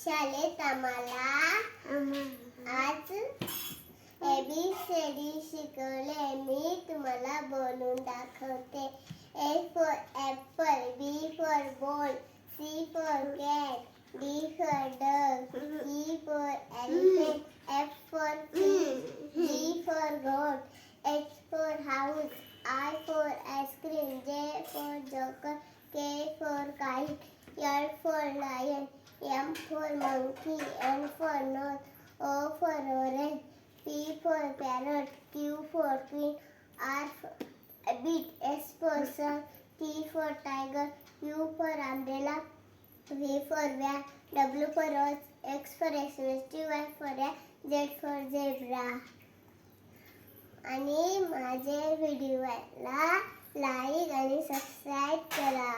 शाळेत आम्हाला आज ABCD शिकवले. मी तुम्हाला बनवून दाखवते. A for apple, B for ball, C for cat, D for dog, E for elephant, F for fish, G for goat, H for house, I for ice cream, J for joker, K for kite, L for lion, M for monkey, N for nose, O for orange, P for parrot, Q for queen, R for rabbit, S for sun, T for tiger, U for umbrella, V for van, W for rose, X for Xmas, T for rat, Z for zebra. आणि माझे व्हिडिओला like आणि subscribe करा.